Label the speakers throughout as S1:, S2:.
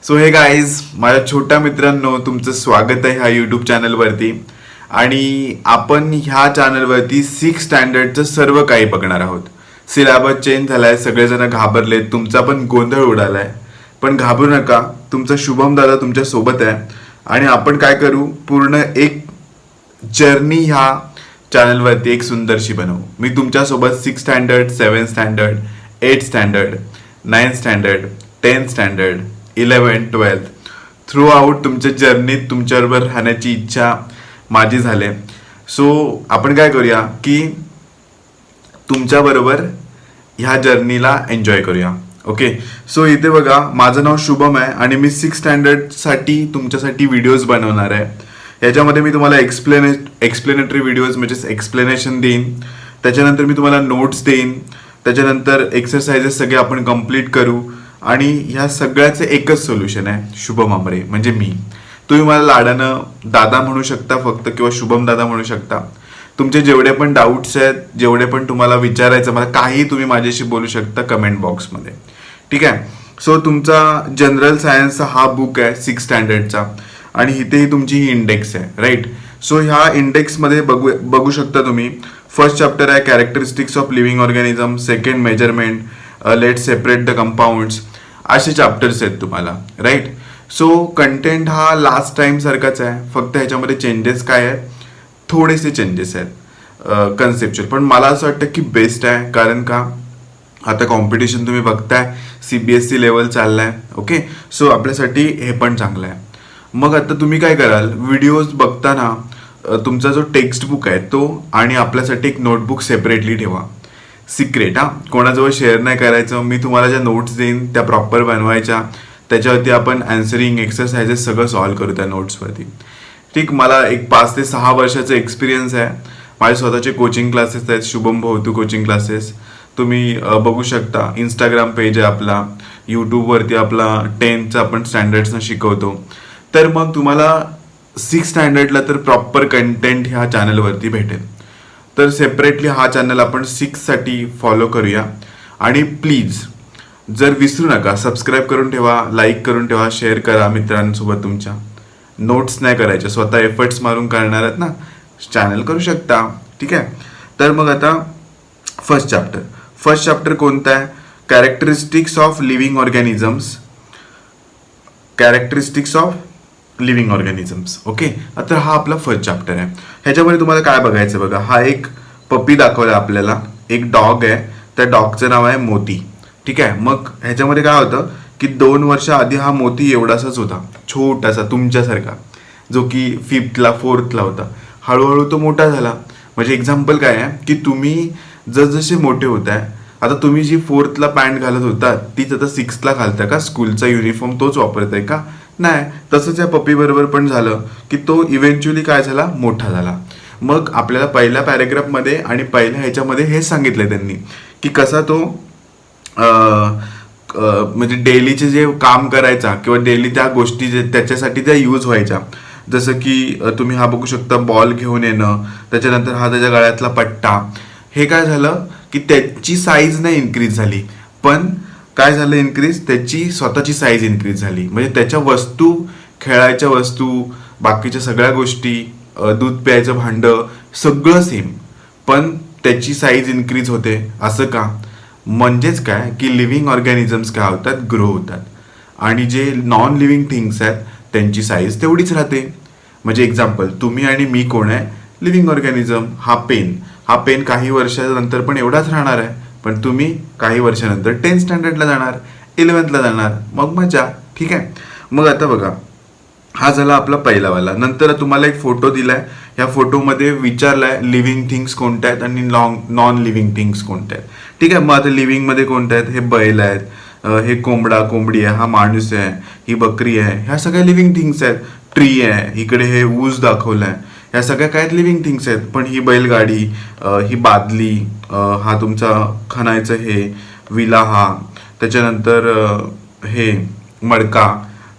S1: So हे guys, माझ्या छोट्या मित्रांनो, तुमचं स्वागत आहे ह्या यूट्यूब चॅनलवरती. आणि आपण ह्या चॅनलवरती 6 स्टँडर्डचं सर्व काही बघणार आहोत. सिलेबस चेंज झालाय, सगळेजण घाबरलेत, तुमचा पण गोंधळ उडालाय. पण घाबरू नका, तुमचा शुभम दादा तुमच्या सोबत आहे. आणि आपण काय करू, पूर्ण एक जर्नी ह्या चॅनलवरती एक सुंदरशी बनवू. मी तुमच्यासोबत 6 standard, 7 standard, 8 standard, 9 standard, 10 standard, 11, 12 through out तुमच्या जर्नीत तुमच्याबरोबर राहण्याची इच्छा माझी झाली. सो आपण काय करूया की तुमच्याबरोबर ह्या जर्नीला एन्जॉय करूया. ओके, सो इथे बघा, माझं नाव शुभम आहे आणि मी 6 स्टँडर्डसाठी तुमच्यासाठी व्हिडिओज बनवणार आहे. याच्यामध्ये मी तुम्हाला एक्सप्लेनेटरी व्हिडिओज म्हणजे एक्सप्लेनेशन देईन, त्याच्यानंतर मी तुम्हाला नोट्स देईन, त्याच्यानंतर एक्सरसाइजेस सगळे आपण कंप्लीट करू. आणि ह्या सगळ्याचं एकच सोल्युशन आहे, शुभम आमरे म्हणजे मी. तुम्ही मला लाडानं दादा म्हणू शकता फक्त, किंवा शुभम दादा म्हणू शकता. तुमचे जेवढे पण डाऊट्स आहेत, जेवढे पण तुम्हाला विचारायचं, मला काही तुम्ही माझ्याशी बोलू शकता कमेंट बॉक्समध्ये. ठीक आहे. सो तुमचा जनरल सायन्सचा हा बुक आहे 6 स्टँडर्डचा, आणि इथेही तुमची ही इंडेक्स आहे, राईट. सो ह्या इंडेक्समध्ये बघू शकता तुम्ही. फर्स्ट चॅप्टर आहे characteristics of living organism, second measurement, let separate the compounds, असे चॅप्टर्स आहेत तुम्हाला, राईट. सो कंटेंट हा लास्ट टाइम सारखाच आहे, फक्त ह्याच्यामध्ये चेंजेस काय आहे, थोडेसे चेंजेस आहेत कन्सेप्च्युअल. पण मला असं वाटतं की बेस्ट आहे, कारण का आता कॉम्पिटिशन तुम्ही बघताय, CBSE लेवल चाललाय. ओके, सो आपल्यासाठी हे पण चांगलं आहे. मग आता तुम्ही काय कराल, व्हिडिओज बघताना तुमचा जो टेक्स्ट बुक आहे तो आणि आपल्यासाठी एक नोटबुक सेपरेटली ठेवा. सिक्रेट, कोणाजवळ शेअर नाही करायचं. मी तुम्हाला ज्या नोट्स देईन त्या प्रॉपर बनवायच्या, त्याच्यावरती आपण अँसरिंग एक्सरसाइजेस सगळं सॉल्व्ह करू त्या नोट्सवरती. ठीक. मला एक 5 ते 6 वर्षाचा एक्सपिरियन्स आहे. माझे स्वतःचे कोचिंग क्लासेस आहेत, शुभम भोवतू कोचिंग क्लासेस. तुम्ही बघू शकता, इंस्टाग्राम पेज आहे आपला, यूट्यूबवरती आपला 10चा आपण स्टँडर्ड्सना शिकवतो. तर मग तुम्हाला 6 स्टँडर्डला तर प्रॉपर कंटेंट ह्या चॅनलवरती भेटेल. तर सेपरेटली हा चॅनल आपण 6 साठी फॉलो करूया. आणि प्लीज जर विसरू नका, सबस्क्राईब करून ठेवा, लाईक करून ठेवा, शेअर करा मित्रांसोबत तुमच्या. नोट्स नाही करायच्या, स्वतः एफर्ट्स मारून करणार आहेत ना, चॅनल करू शकता. ठीक आहे. तर मग आता फर्स्ट चॅप्टर कोणता आहे, characteristics of living organisms. Okay, आता हा आपला फर्स्ट चॅप्टर आहे. ह्याच्यामध्ये तुम्हाला काय बघायचं बघा, हा एक पप्पी दाखवला आपल्याला, एक डॉग आहे, त्या डॉगचं नाव आहे मोती. ठीक आहे. मग ह्याच्यामध्ये काय होतं की 2 वर्ष आधी हा मोती एवढासाच होता, छोटासा तुमच्यासारखा, जो की 5th ला 4th ला होता. हळूहळू तो मोठा झाला. म्हणजे एक्झाम्पल काय आहे की तुम्ही जसजसे मोठे होत आहे, आता तुम्ही जी 4th ला पॅन्ट घालत होता तीच आता 6th ला घालता का, स्कूलचा युनिफॉर्म तोच वापरताय का, नाही. तसंच या पप्पी बरोबर पण झालं की तो इव्हेंच्युअली काय झाला, मोठा झाला. मग आपल्याला पहिल्या पॅरेग्राफमध्ये आणि पहिल्या ह्याच्यामध्ये हे सांगितलंय त्यांनी की कसा तो म्हणजे डेलीचे जे काम करायचा, किंवा डेली त्या गोष्टी जे त्याच्यासाठी त्या यूज व्हायच्या. जसं की तुम्ही हा बघू शकता, बॉल घेऊन येणं, त्याच्यानंतर हा त्याच्या गळ्यातला पट्टा. हे काय झालं की त्याची साईज नाही इन्क्रीज झाली, पण काय झालं इन्क्रीज, त्याची स्वतःची साईज इन्क्रीज झाली. म्हणजे त्याच्या वस्तू, खेळायच्या वस्तू, बाकीच्या सगळ्या गोष्टी, दूध प्यायचं भांडं, सगळं सेम, पण त्याची साईज इन्क्रीज होते. असं का? म्हणजेच काय की लिव्हिंग ऑर्गॅनिझम्स काय होतात, ग्रो होतात, आणि जे नॉन लिव्हिंग थिंग्स आहेत त्यांची साईज तेवढीच राहते. म्हणजे एक्झाम्पल, तुम्ही आणि मी कोण आहे, लिव्हिंग ऑर्गॅनिझम. हा पेन काही वर्षानंतर पण एवढाच राहणार आहे, पण तुम्ही काही वर्षानंतर 10th स्टँडर्डला जाणार, 11th ला जाणार, मग मजा. ठीक आहे. मग आता बघा, हा झाला आपला पहिलावाला. नंतर तुम्हाला एक फोटो दिलाय, ह्या फोटोमध्ये विचारलाय लिव्हिंग थिंग्स कोणत्या आहेत आणि नॉन लिव्हिंग थिंग्स कोणत्या आहेत. ठीक आहे. मग आता लिव्हिंगमध्ये कोणत्या आहेत, हे बैल आहेत, हे कोंबडी आहे, हा माणूस आहे, ही बकरी आहे, ह्या सगळ्या लिव्हिंग थिंग्स आहेत. ट्री आहे, इकडे हे ऊस दाखवलाय, ह्या सगळ्या काय लिव्हिंग थिंग्स आहेत. पण ही बैलगाडी, ही बादली, हा तुमचा खणायचं हे विला, हा त्याच्यानंतर हे मडका,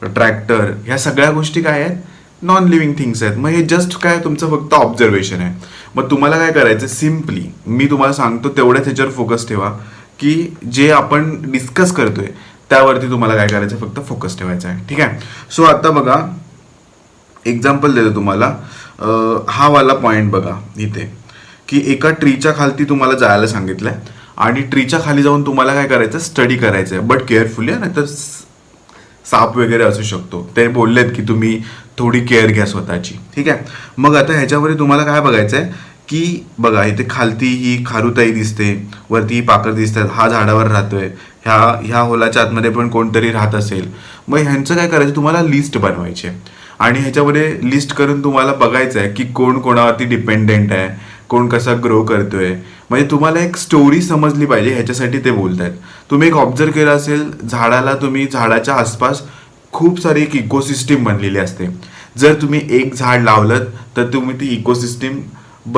S1: ट्रॅक्टर, ह्या सगळ्या गोष्टी काय आहेत, नॉन लिव्हिंग थिंग्स आहेत. मग हे जस्ट काय तुमचं फक्त ऑब्झर्वेशन आहे. मग तुम्हाला काय करायचं, सिम्पली मी तुम्हाला सांगतो तेवढ्याच ह्याच्यावर फोकस ठेवा की जे आपण डिस्कस करतोय त्यावरती तुम्हाला काय करायचं, फक्त फोकस ठेवायचा आहे. ठीक आहे. सो आता बघा एक्झाम्पल देतो तुम्हाला. हा वाला पॉईंट बघा इथे, की एका ट्रीच्या खालती तुम्हाला जायला सांगितलंय आणि ट्रीच्या खाली जाऊन तुम्हाला काय करायचं, स्टडी करायचं आहे. बट केअरफुली, नाहीतर साप वगैरे असू शकतो. ते बोललेत की तुम्ही थोडी केअर घ्या स्वतःची. ठीक आहे. मग आता ह्याच्यावर तुम्हाला काय बघायचं आहे, की बघा इथे खालती ही खारुताई दिसते, वरती ही पाखर दिसतात, हा झाडावर राहतोय, ह्या होलाच्या आतमध्ये पण कोणतरी राहत असेल. मग ह्यांचं काय करायचं, तुम्हाला लिस्ट बनवायची आहे आणि ह्याच्यामध्ये लिस्ट करून तुम्हाला बघायचं आहे की कोण कोणावरती डिपेंडेंट आहे, कोण कसा ग्रो करतोय. म्हणजे तुम्हाला एक स्टोरी समजली पाहिजे, ह्याच्यासाठी ते बोलतायत. तुम्ही एक ऑब्झर्व केलं असेल, झाडाला तुम्ही झाडाच्या आसपास खूप सारी एक इकोसिस्टीम बनलेली असते. जर तुम्ही एक झाड लावलं तर तुम्ही ती इकोसिस्टीम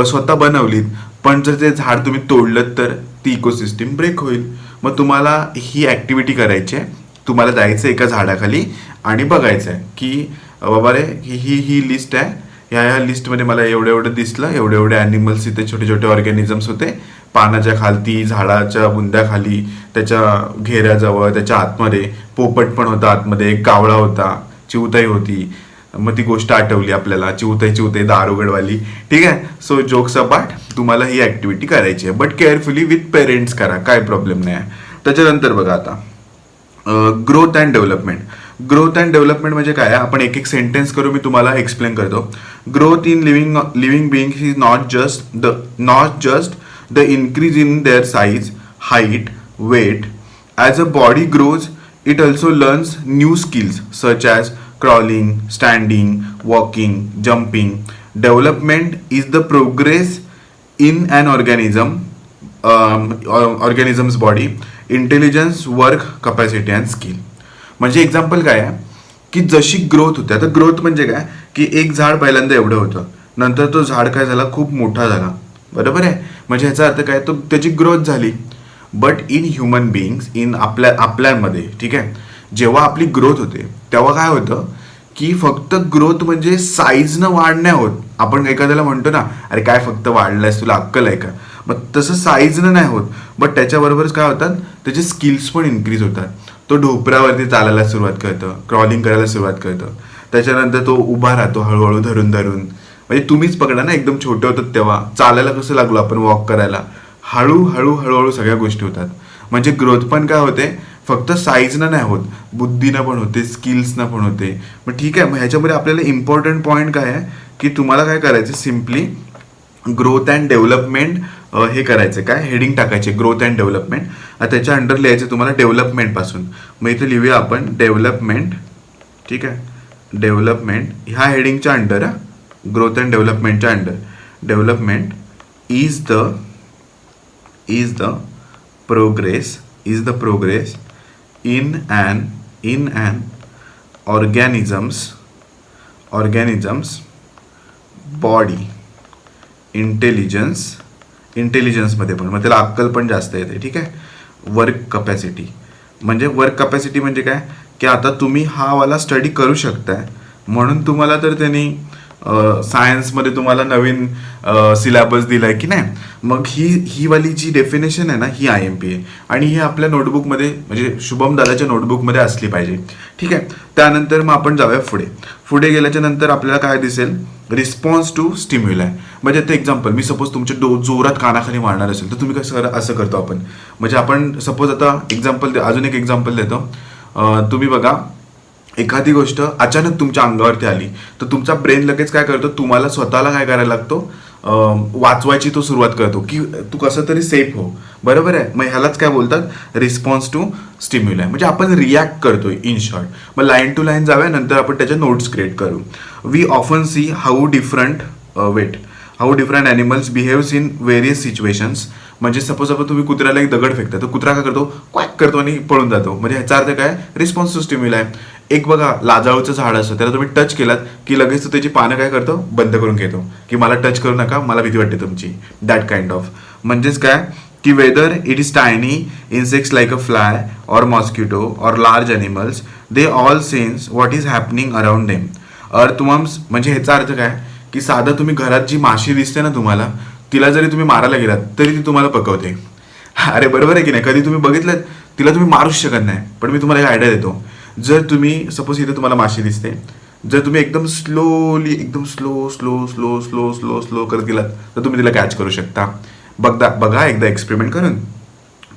S1: स्वतः बनवलीत, पण जर ते झाड तुम्ही तोडलं तर ती इकोसिस्टीम ब्रेक होईल. मग तुम्हाला ही ॲक्टिव्हिटी करायची आहे. तुम्हाला जायचं एका झाडाखाली आणि बघायचं आहे की बाबा रे ही लिस्ट आहे, ह्या लिस्टमध्ये मला एवढं दिसलं, एवढे ॲनिमल्स इथे, छोटे छोटे ऑर्गॅनिझम्स होते पानाच्या खालती, झाडाच्या बुंद्याखाली, त्याच्या घेऱ्याजवळ, त्याच्या आतमध्ये पोपट पण होता, आतमध्ये एक कावळा होता, चिवताई होती. मग ती गोष्ट आठवली आपल्याला, चिवताई दारुगडवाली. ठीक आहे. सो जोक्स अपार्ट, तुम्हाला ही ॲक्टिव्हिटी करायची आहे, बट केअरफुली विथ पेरेंट्स करा, काय प्रॉब्लेम नाही आहे. त्याच्यानंतर बघा आता growth and development. Growth and development म्हणजे काय, आपण एक एक सेंटेन्स करून मी तुम्हाला एक्सप्लेन करतो. Growth in living beings is not just the increase in their size, height, weight. As a body grows, it also learns new skills such as crawling, standing, walking, jumping. Development is the progress in an organism's body, intelligence, work, capacity and skill. म्हणजे example काय आहे, की जशी growth होते. आता growth म्हणजे काय, की एक झाड पहिल्यांदा एवढं होतं, नंतर तो झाड काय झाला, खूप मोठा झाला. बरोबर आहे. म्हणजे ह्याचा अर्थ काय, तो त्याची ग्रोथ झाली. But in human beings, in आपल्यामध्ये, ठीक आहे, जेव्हा आपली ग्रोथ होते तेव्हा काय होतं, की फक्त ग्रोथ म्हणजे साईजनं वाढण्या होत. आपण एखाद्याला म्हणतो ना, अरे काय फक्त वाढलायस, तुला अक्कल आहे का. मग तसं साईजनं नाही होत, बट त्याच्याबरोबरच काय होतात, त्याचे स्किल्स पण इन्क्रीज होतात. तो ढोपऱ्यावरती चालायला सुरुवात करतं, क्रॉलिंग करायला सुरुवात करतं. त्याच्यानंतर तो उभा राहतो हळूहळू धरून. म्हणजे तुम्हीच पकडा ना, एकदम छोटे होतात तेव्हा चालायला कसं लागलो आपण, वॉक करायला, हळूहळू सगळ्या गोष्टी होतात. म्हणजे ग्रोथ पण काय होते, फक्त साईजनं नाही होत, बुद्धीनं पण होते, स्किल्सनं पण होते. मग ठीक आहे. मग ह्याच्यामध्ये आपल्याला इम्पॉर्टंट पॉईंट काय आहे, की तुम्हाला काय करायचं, सिम्पली ग्रोथ अँड डेव्हलपमेंट हे करायचं. काय हेडिंग टाकायचे, ग्रोथ अँड डेव्हलपमेंट. त्याच्या अंडर लिहायचं तुम्हाला डेव्हलपमेंटपासून. मग इथे लिहूया आपण डेव्हलपमेंट. ठीक आहे. डेव्हलपमेंट ह्या हेडिंगच्या अंडर, ग्रोथ अँड डेव्हलपमेंटच्या under, development is the progress in an organism's body intelligence मध्ये पण, मग त्याला अक्कल पण जास्त येते. ठीक आहे. वर्क कपॅसिटी म्हणजे काय, की आता तुम्ही हा वाला स्टडी करू शकताय, म्हणून तुम्हाला तर त्यांनी सायन्समध्ये तुम्हाला नवीन सिलेबस दिलाय की नाही. मग ही वाली जी डेफिनेशन आहे ना, ही IMP आहे आणि ही आपल्या नोटबुकमध्ये, म्हणजे शुभम दादाच्या नोटबुकमध्ये असली पाहिजे. ठीक आहे. त्यानंतर मग आपण जाऊया पुढे गेल्याच्या नंतर आपल्याला काय दिसेल, रिस्पॉन्स टू स्टिम्युलाय. म्हणजे आता एक्झाम्पल, मी सपोज तुमच्या जोरात कानाखाली मारणार असेल तर तुम्ही असं करतो आपण. म्हणजे आपण सपोज आता अजून एक एक्झाम्पल देतो. तुम्ही बघा, एखादी गोष्ट अचानक तुमच्या अंगावरती आली तर तुमचा ब्रेन लगेच काय करतो, तुम्हाला स्वतःला काय करायला लागतो, वाचवायची तो सुरुवात करतो, की तू कसं तरी सेफ हो. बरोबर आहे. मग ह्यालाच काय बोलतात, रिस्पॉन्स टू स्टिम्युलाय. म्हणजे आपण रिॲक्ट करतोय इन शॉर्ट. मग लाईन टू लाईन जाऊया, नंतर आपण त्याच्या नोट्स क्रिएट करू. We often see how different animals behaves in various situations. म्हणजे सपोज आपण तुम्ही कुत्र्याला एक दगड फेकता तर कुत्रा काय करतो, क्वॅक करतो आणि पळून जातो. म्हणजे ह्याचा अर्थ काय, रिस्पॉन्स टू स्टिम्युलाय. एक बघा, लाजाळूचं झाड असतं, त्याला तुम्ही टच केलात की लगेच तो त्याची पानं काय करतो, बंद करून घेतो, की मला टच करू नका, मला भीती वाटते तुमची. That kind of. म्हणजेच काय, की whether it is tiny insects like a fly और मॉस्किटो और large animals, they all sense what is happening around them. Earthworms म्हणजे ह्याचा अर्थ काय, की साधं तुम्ही घरात जी माशी दिसते ना तुम्हाला, तिला जरी तुम्ही मारायला गेलात तरी ती तुम्हाला पकवते. अरे बरोबर आहे की नाही. कधी तुम्ही बघितलं तिला तुम्ही मारूच शकत नाही. पण मी तुम्हाला एक आयडिया देतो. जर तुम्ही सपोज इथे तुम्हाला माशी दिसते, जर तुम्ही एकदम स्लोली एकदम slow slow slow slow slow slow करत गेलात तर तुम्ही तिला कॅच करू शकता. बघा एकदा एक्सपेरिमेंट करून.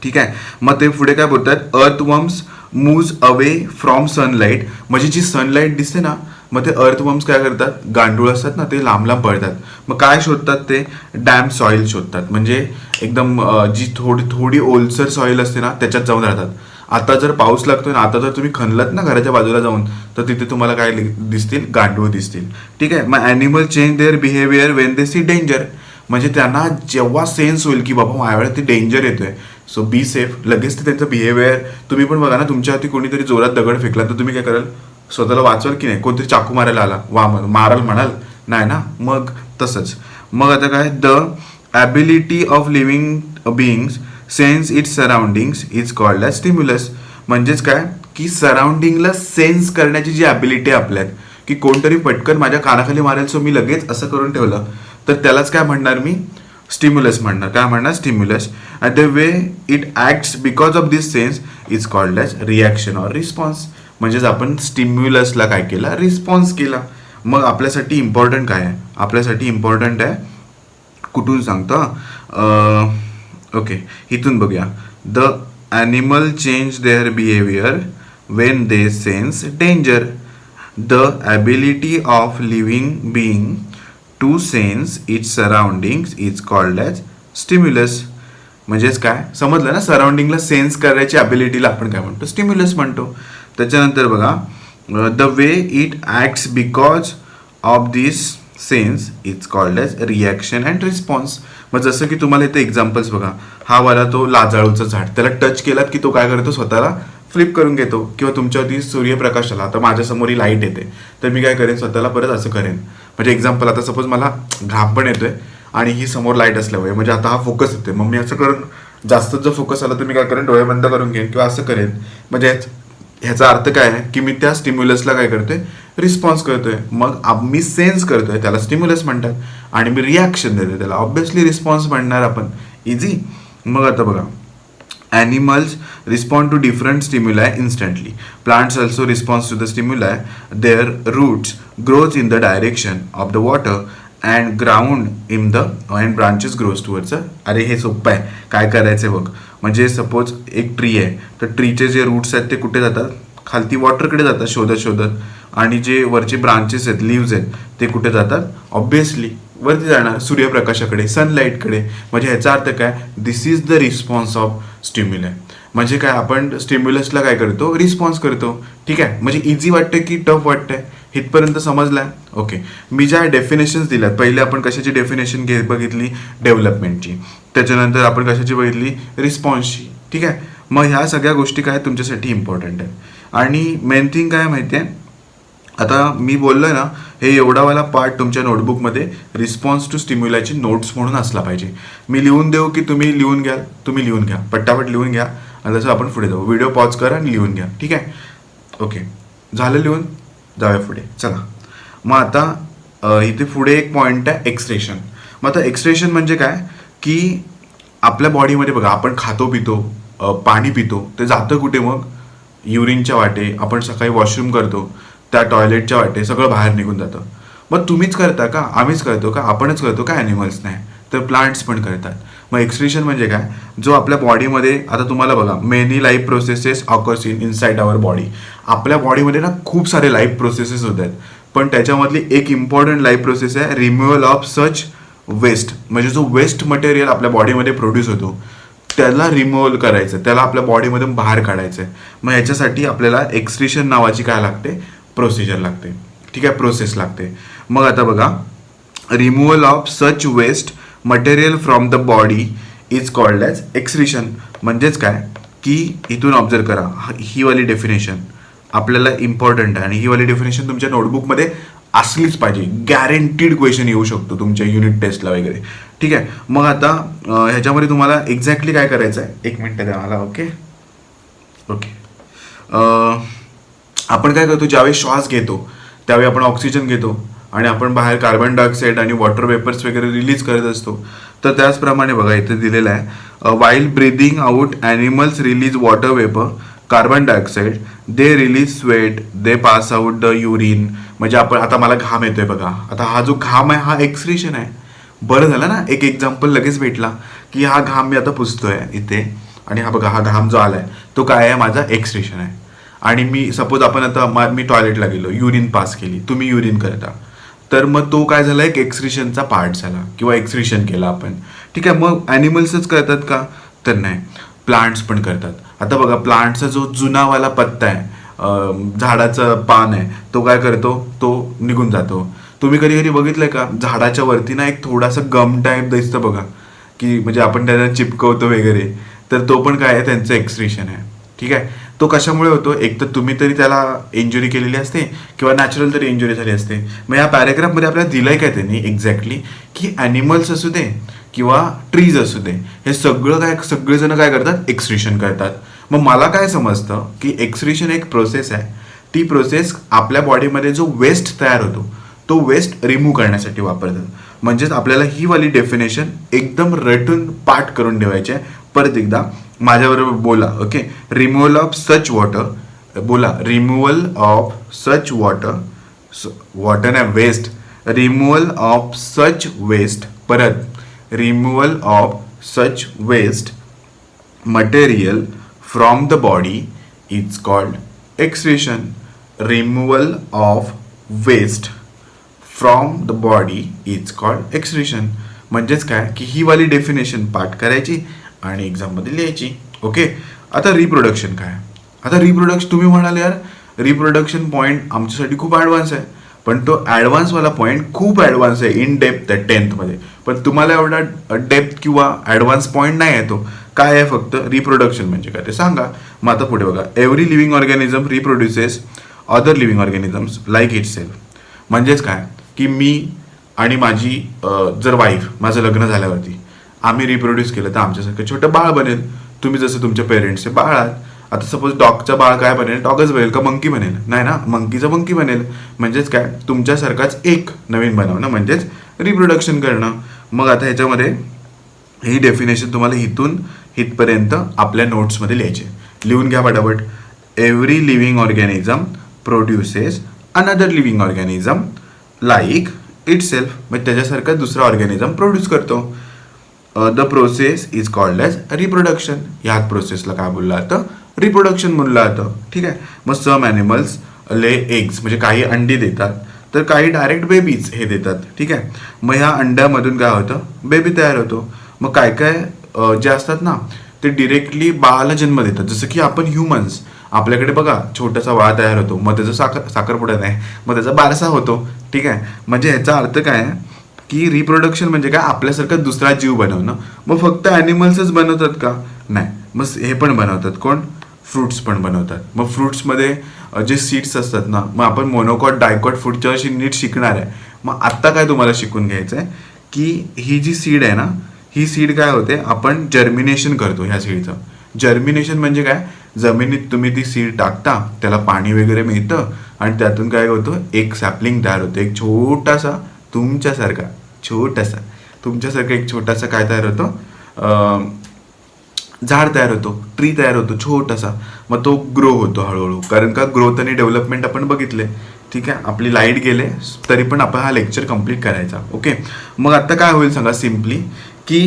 S1: ठीक आहे. मग ते पुढे काय बोलतात, earthworms moves away from sunlight. म्हणजे जी सनलाईट दिसते ना, मग ते अर्थवर्म्स काय करतात, गांडूळ असतात ना, ते लांब लांब पळतात. मग काय शोधतात, ते डॅम्प सॉईल शोधतात. म्हणजे एकदम जी थोडी ओलसर सॉईल असते ना, त्याच्यात जाऊन राहतात. आता जर पाऊस लागतोय ना, आता जर तुम्ही खणलात ना घराच्या बाजूला जाऊन, तर तिथे तुम्हाला काय दिसतील, गांडूळ दिसतील. ठीक आहे. मग animal change their behaviour when they see danger. म्हणजे त्यांना जेव्हा सेन्स होईल की बाबा माझ्यावेळेस ते डेंजर येतोय, सो बी सेफ, लगेच ते त्यांचं बिहेवियर. तुम्ही पण बघा ना, तुमच्यावरती कोणीतरी जोरात दगड फेकला तर तुम्ही काय कराल, स्वतःला वाचवाल की नाही. कोणतरी चाकू मारायला आला, माराल म्हणाल नाही ना. मग तसंच. मग आता काय, the ability of living beings sense its surroundings is called as stimulus. म्हणजेच काय की सराउंडिंगला सेन्स करण्याची जी ॲबिलिटी आपल्यात, की कोणतरी पटकन माझ्या कानाखाली मारेल, सो मी लगेच असं करून ठेवलं, तर त्यालाच काय म्हणणार मी, स्टिम्युलस म्हणणार. काय म्हणणार, stimulus. And the way it acts because of this sense is called as reaction or response. म्हणजेच आपण स्टिम्युलसला काय केला, रिस्पॉन्स केला. मग आपल्यासाठी इम्पॉर्टंट काय आहे, आपल्यासाठी इम्पॉर्टंट आहे, कुठून सांगतो, ओके इथून बघूया. The animal change their behaviour when they sense danger. The ability of living being to sense its surroundings is called as stimulus. म्हणजेच काय समजलं ना, सराउंडिंगला सेन्स करायची ॲबिलिटीला आपण काय म्हणतो, स्टिम्युलस म्हणतो. त्याच्यानंतर बघा, the way it acts because of this sense is called as reaction and response. मग जसं की तुम्हाला इथे एक्झाम्पल्स बघा, हा वाला तो लाजाळूचं झाड, त्याला टच केलात की तो काय करतो, स्वतःला फ्लिप करून घेतो. किंवा तुमच्यावरती सूर्यप्रकाश आला, आता माझ्यासमोर ही लाईट येते, तर मी काय करेन, स्वतःला परत असं करेन. म्हणजे एक्झाम्पल, आता सपोज मला घाम पण येतोय आणि ही समोर लाईट असल्यामुळे, म्हणजे आता हा फोकस येतोय, मग मी असं करून, जास्त जर फोकस आला तर मी काय करेन, डोळे बंद करून घेईन किंवा असं करेन. म्हणजे ह्याचा अर्थ काय आहे की मी त्या स्टिम्युलसला काय करतोय, रिस्पॉन्स करतोय. मग मी सेन्स करतोय, त्याला स्टिम्युलस म्हणतात. आणि मी रिॲक्शन देतोय, त्याला ऑब्व्हियसली रिस्पॉन्स म्हणणार आपण. इझी. मग आता बघा, animals respond to different stimuli instantly. Plants also respond to the stimuli. Their roots grows in the direction of the water and ground in the and branches grows towards the. अरे हे सोपं आहे, काय करायचं बघ. म्हणजे सपोज एक tree आहे, तर ट्रीचे जे रूट्स आहेत ते कुठे जातात, खालती वॉटरकडे जातात शोधत शोधत. आणि जे वरचे ब्रांचेस आहेत, लिव्ज आहेत, ते कुठे जातात, ऑब्व्हियसली वरती जाणार, सूर्यप्रकाशाकडे, सनलाईटकडे. म्हणजे ह्याचा अर्थ काय, this is the response of stimulus. म्हणजे काय, आपण स्टिम्युलसला काय करतो, रिस्पॉन्स करतो. ठीक आहे. म्हणजे इझी वाटतं की टफ वाटतंय, इथपर्यंत समजलाय. ओके. मी ज्या डेफिनेशन्स दिल्यात, पहिले आपण कशाची डेफिनेशन बघितली, डेव्हलपमेंटची. त्याच्यानंतर आपण कशाची बघितली, रिस्पॉन्सची. ठीक आहे. मग ह्या सगळ्या गोष्टी काय तुमच्यासाठी इम्पॉर्टंट आहे. आणि मेन थिंग काय माहिती आहे, आता मी बोललोय ना, हे एवढावाला पार्ट तुमच्या नोटबुकमध्ये रिस्पॉन्स टू स्टिम्युलाची नोट्स म्हणून असला पाहिजे. मी लिहून देऊ की तुम्ही लिहून घ्याल, तुम्ही लिहून घ्या, पट्टापट लिहून घ्या, आणि तसं आपण पुढे जाऊ. व्हिडिओ पॉज करा आणि लिहून घ्या. ठीक आहे. ओके, झालं लिहून, जाऊया पुढे. चला. मग आता इथे पुढे एक पॉईंट आहे, एक्सक्रेशन. मग आता एक्सक्रेशन म्हणजे काय की आपल्या बॉडीमध्ये बघा, आपण खातो पितो, पाणी पितो, ते जातं कुठे, मग युरिनच्या वाटे. आपण सकाळी वॉशरूम करतो, त्या टॉयलेटच्या वाटे सगळं बाहेर निघून जातं. मग तुम्हीच करता का, आम्हीच करतो का, आपणच करतो का, ॲनिमल्स नाही, तर प्लांट्स पण करतात. मग एक्सक्रीशन म्हणजे काय, जो आपल्या बॉडीमध्ये, आता तुम्हाला बघा, many life processes occurs inside our body. आपल्या बॉडीमध्ये ना खूप सारे लाईफ प्रोसेसेस होत आहेत, पण त्याच्यामधली एक इम्पॉर्टंट लाईफ प्रोसेस आहे रिम्युअल ऑफ सच वेस्ट. म्हणजे जो वेस्ट मटेरियल आपल्या बॉडीमध्ये प्रोड्यूस होतो, त्याला रिमूव्हल करायचं, त्याला आपल्या बॉडीमधून बाहेर काढायचं आहे. मग ह्याच्यासाठी आपल्याला एक्सक्रीशन नावाची काय लागते, प्रोसिजर लागते. ठीक आहे, प्रोसेस लागते. मग आता बघा, removal of such waste material from the body is called as excretion. म्हणजेच काय की इथून ऑब्झर्व करा, ही वाली डेफिनेशन आपल्याला इम्पॉर्टंट आहे, आणि ही वाली डेफिनेशन तुमच्या नोटबुकमध्ये असलीच पाहिजे. गॅरंटीड क्वेश्चन येऊ शकतो तुमच्या युनिट टेस्टला वगैरे. ठीक आहे. मग आता ह्याच्यामध्ये तुम्हाला एक्झॅक्टली काय करायचं आहे, एक मिनटं द्या मला. Okay okay. आपण काय करतो, ज्यावेळी श्वास घेतो त्यावेळी आपण ऑक्सिजन घेतो, आणि आपण बाहेर कार्बन डायऑक्साईड आणि वॉटर वेपर्स वगैरे रिलीज करत असतो. तर त्याचप्रमाणे बघा इथे दिलेलं आहे, while breathing out animals release water vapour, carbon dioxide, they release sweat, they pass out the urine. म्हणजे आपण आता मला घाम येतोय बघा, आता हा जो घाम आहे हा एक्सक्रीशन आहे. बरं झालं ना, एक एक्झाम्पल लगेच भेटला की हा घाम मी आता पुसतोय इथे, आणि हा बघा हा घाम जो आलाय तो काय आहे, माझा एक्सक्रीशन आहे. आणि मी सपोज आपण आता मी टॉयलेटला गेलो, युरिन पास केली, तुम्ही युरिन करता, तर मग तो काय झाला, एक एक्सक्रिशनचा पार्ट झाला किंवा एक्सक्रिशन केला आपण. ठीक आहे, मग ॲनिमल्सच करतात का, तर नाही, प्लांट्स पण करतात. आता बघा प्लांटचा जो जुनावाला पत्ता आहे, झाडाचं पान आहे, तो काय करतो, तो निघून जातो. तुम्ही कधी कधी बघितलंय का, झाडाच्या वरती ना एक थोडासा गम टाईप दिसतं बघा, की म्हणजे आपण त्याला चिपकवतो वगैरे, तर तो पण काय आहे, त्यांचं एक्सक्रिशन आहे. ठीक आहे, तो कशामुळे होतो, एक तर तुम्ही तरी त्याला इंजुरी केलेली असते किंवा नॅचरल तरी इंजुरी झाली असते. मग या पॅरेग्राफमध्ये आपल्याला दिलंय काय त्यांनी एक्झॅक्टली, की ॲनिमल्स असू दे किंवा ट्रीज असू दे, हे सगळेजण काय करतात, एक्सक्रिशन करतात. मग मला काय समजतं की एक्सक्रिशन एक प्रोसेस आहे, ती प्रोसेस आपल्या बॉडीमध्ये जो वेस्ट तयार होतो तो वेस्ट रिमूव्ह करण्यासाठी वापरतात. म्हणजेच आपल्याला ही वाली डेफिनेशन एकदम रटून पाठ करून ठेवायची आहे. परत एकदा माझ्याबरोबर बोला, okay. Removal of such water, बोला, removal of such water, water नाही waste, removal of such waste, परत removal of such waste material from the body is called excretion. Removal of waste from the body is called excretion. म्हणजेच काय की ही वाली definition पाठ करायची आणि एक्झाममध्ये लिहायची. ओके, आता रिप्रोडक्शन काय, आता रिप्रोडक्शन तुम्ही म्हणाल यार रिप्रोडक्शन पॉईंट आमच्यासाठी खूप ॲडव्हान्स आहे, पण तो ॲडव्हान्सवाला पॉईंट खूप ॲडव्हान्स आहे, इन डेप्थ आहे 10th मध्ये, पण तुम्हाला एवढा डेप्थ किंवा ॲडव्हान्स पॉईंट नाही आहे. तो काय आहे, फक्त रिप्रोडक्शन म्हणजे काय ते सांगा. मग आता पुढे बघा, every living organism reproduces other living organisms like itself. म्हणजेच काय की मी आणि माझी जर वाईफ, माझं लग्न झाल्यावरती आम्ही रिप्रोड्यूस केलं तर आमच्यासारखं छोटं बाळ बनेल. तुम्ही जसं तुमच्या पेरेंट्सचे बाळ आहात, आता सपोज डॉगचं बाळ काय बनेल, डॉगच बनेल का मंकी बनेल, नाही ना, मंकीचं मंकी बनेल. म्हणजेच काय, तुमच्यासारखाच एक नवीन बनवणं म्हणजेच रिप्रोडक्शन करणं. मग आता ह्याच्यामध्ये ही डेफिनेशन तुम्हाला इथपर्यंत आपल्या नोट्समध्ये लिहायची, लिहून घ्या पटापट. Every living organism produces another living organism like itself. म्हणजे त्याच्यासारखं दुसरा ऑर्गॅनिझम प्रोड्यूस करतो. The process is called as reproduction. ह्याच प्रोसेसला काय बोललं जातं, रिप्रोडक्शन बोललं जातं. ठीक आहे, मग सम ॲनिमल्स ले एग्स, म्हणजे काही अंडी देतात, तर काही डायरेक्ट बेबीज हे देतात. ठीक आहे, मग ह्या अंड्यामधून काय होतं, बेबी तयार होतो. मग काय काय जे असतात ना ते डिरेक्टली बाळाला जन्म देतात. जसं की आपण ह्युमन्स, आपल्याकडे बघा छोटासा बाळ तयार होतो, मग त्याचं साखरपुडा नाही, मग त्याचा बारसा होतो. ठीक आहे, म्हणजे ह्याचा अर्थ काय आहे की रिप्रोडक्शन म्हणजे काय, आपल्यासारखा दुसरा जीव बनवणं. मग फक्त ॲनिमल्सच बनवतात का, नाही, मग हे पण बनवतात, कोण, फ्रुट्स पण बनवतात. मग फ्रुट्समध्ये जे सीड्स असतात ना, मग आपण मोनोकॉट डायकॉट पुढच्या वर्षी नीट शिकणार आहे. मग आत्ता काय तुम्हाला शिकून घ्यायचं आहे की ही जी सीड आहे ना, ही सीड काय होते, आपण जर्मिनेशन करतो ह्या सीडचं. जर्मिनेशन म्हणजे काय, जमिनीत तुम्ही ती सीड टाकता, त्याला पाणी वगैरे मिळतं आणि त्यातून काय होतं, एक सॅपलिंग तयार होतं, एक छोटासा तुमच्यासारखा एक छोटासा काय तयार होतो, झाड तयार होतो, ट्री तयार होतो छोटासा. मग तो ग्रो होतो हळूहळू, कारण का ग्रोथ आणि डेव्हलपमेंट आपण बघितले. ठीक आहे, आपली लाईट गेले तरी पण आपण हा लेक्चर कम्प्लीट करायचा. ओके, मग आता काय होईल सांगा सिम्पली, की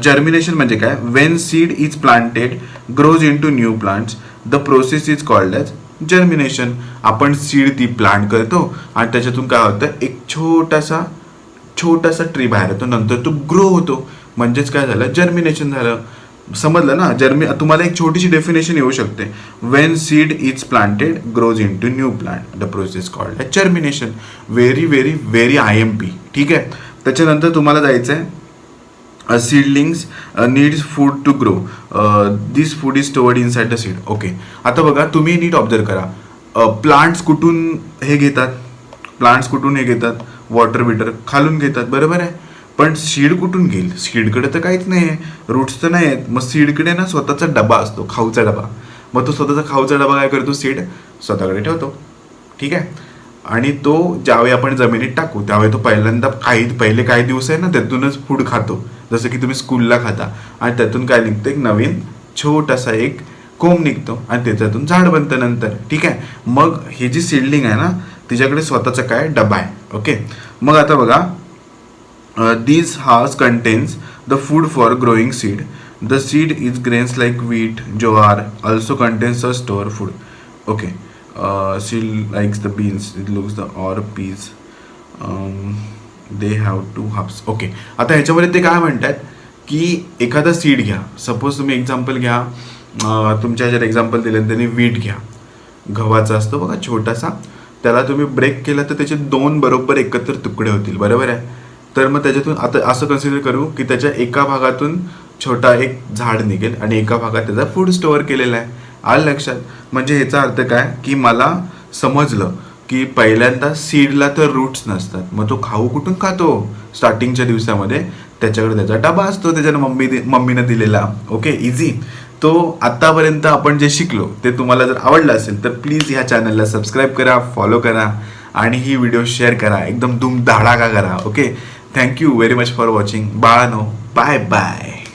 S1: जर्मिनेशन म्हणजे काय, when seed is planted grows into new plants, the process is called as germination. आपण सीड ती प्लांट करतो आणि त्याच्यातून काय होतं, एक छोटासा ट्री बाहेर येतो, नंतर तो ग्रो होतो, म्हणजेच काय झालं, जर्मिनेशन झालं. समजलं ना, तुम्हाला एक छोटीशी डेफिनेशन येऊ शकते, when seed is planted grows into new plant, the process called as germination. Very very very IMP. ठीक आहे, त्याच्यानंतर तुम्हाला जायचं आहे, seedlings needs food to grow, this food is stored inside the seed. Okay, आता बघा तुम्ही नीट observe करा, प्लांट्स कुठून हे घेतात, वॉटर बिटर खालून घेतात, बरोबर आहे, पण सीड कुठून घेईल, सीडकडे तर काहीच नाही आहे, रूट्स तर नाही आहेत. मग सीडकडे ना स्वतःचा डबा असतो, खाऊचा डबा. मग तो स्वतःचा खाऊचा डबा काय करतो, सीड स्वतःकडे ठेवतो. ठीक आहे, आणि तो ज्यावेळी आपण जमिनीत टाकू त्यावेळी तो पहिल्यांदा पहिले काही दिवस आहे ना त्यातूनच फूड खातो, जसं की तुम्ही स्कूलला खाता, आणि त्यातून काय निघतं, एक नवीन छोटासा एक कोंब निघतो आणि त्याच्यातून झाड बनतं नंतर. ठीक आहे. मग ही जी सीडलिंग आहे ना तिच्याकडे स्वतःचा काय डबा आहे. ओके. मग आता बघा, these house contains the food for growing seed. The seed is grains like wheat, jowar, also contains a store food. Okay. Seed likes the beans. It looks the or peas. They have two hubs. Okay. आता ह्याच्यामध्ये ते काय म्हणतात की एखादा seed घ्या. Suppose तुम्ही example घ्या, तुमच्या ह्याच्यात एक्झाम्पल दिलं त्यांनी वीट घ्या, गव्हाचा असतो बघा छोटासा, त्याला तुम्ही ब्रेक केला तर त्याचे 2 बरोबर एकत्र तुकडे होतील, बरोबर आहे. तर मग त्याच्यातून आता असं कन्सिडर करू की त्याच्या एका भागातून छोटा एक झाड निघेल आणि एका भागात त्याचा फूड स्टोअर केलेला आहे. आलं लक्षात. म्हणजे ह्याचा अर्थ काय की मला समजलं की पहिल्यांदा सीडला तर रूट्स नसतात, मग तो खाऊ कुठून खातो स्टार्टिंगच्या दिवसामध्ये, त्याच्याकडे त्याचा डबा असतो त्याच्यानं मम्मीनं दिलेला. ओके. इझी. तो आत्तापर्यंत आपण जे शिकलो ते तुम्हाला जर आवडलं असेल तर प्लीज ह्या चॅनलला सबस्क्राईब करा, फॉलो करा आणि ही व्हिडिओ शेअर करा, एकदम धूमधडाका करा. Okay. Thank you very much for watching. बाळानो, बाय बाय.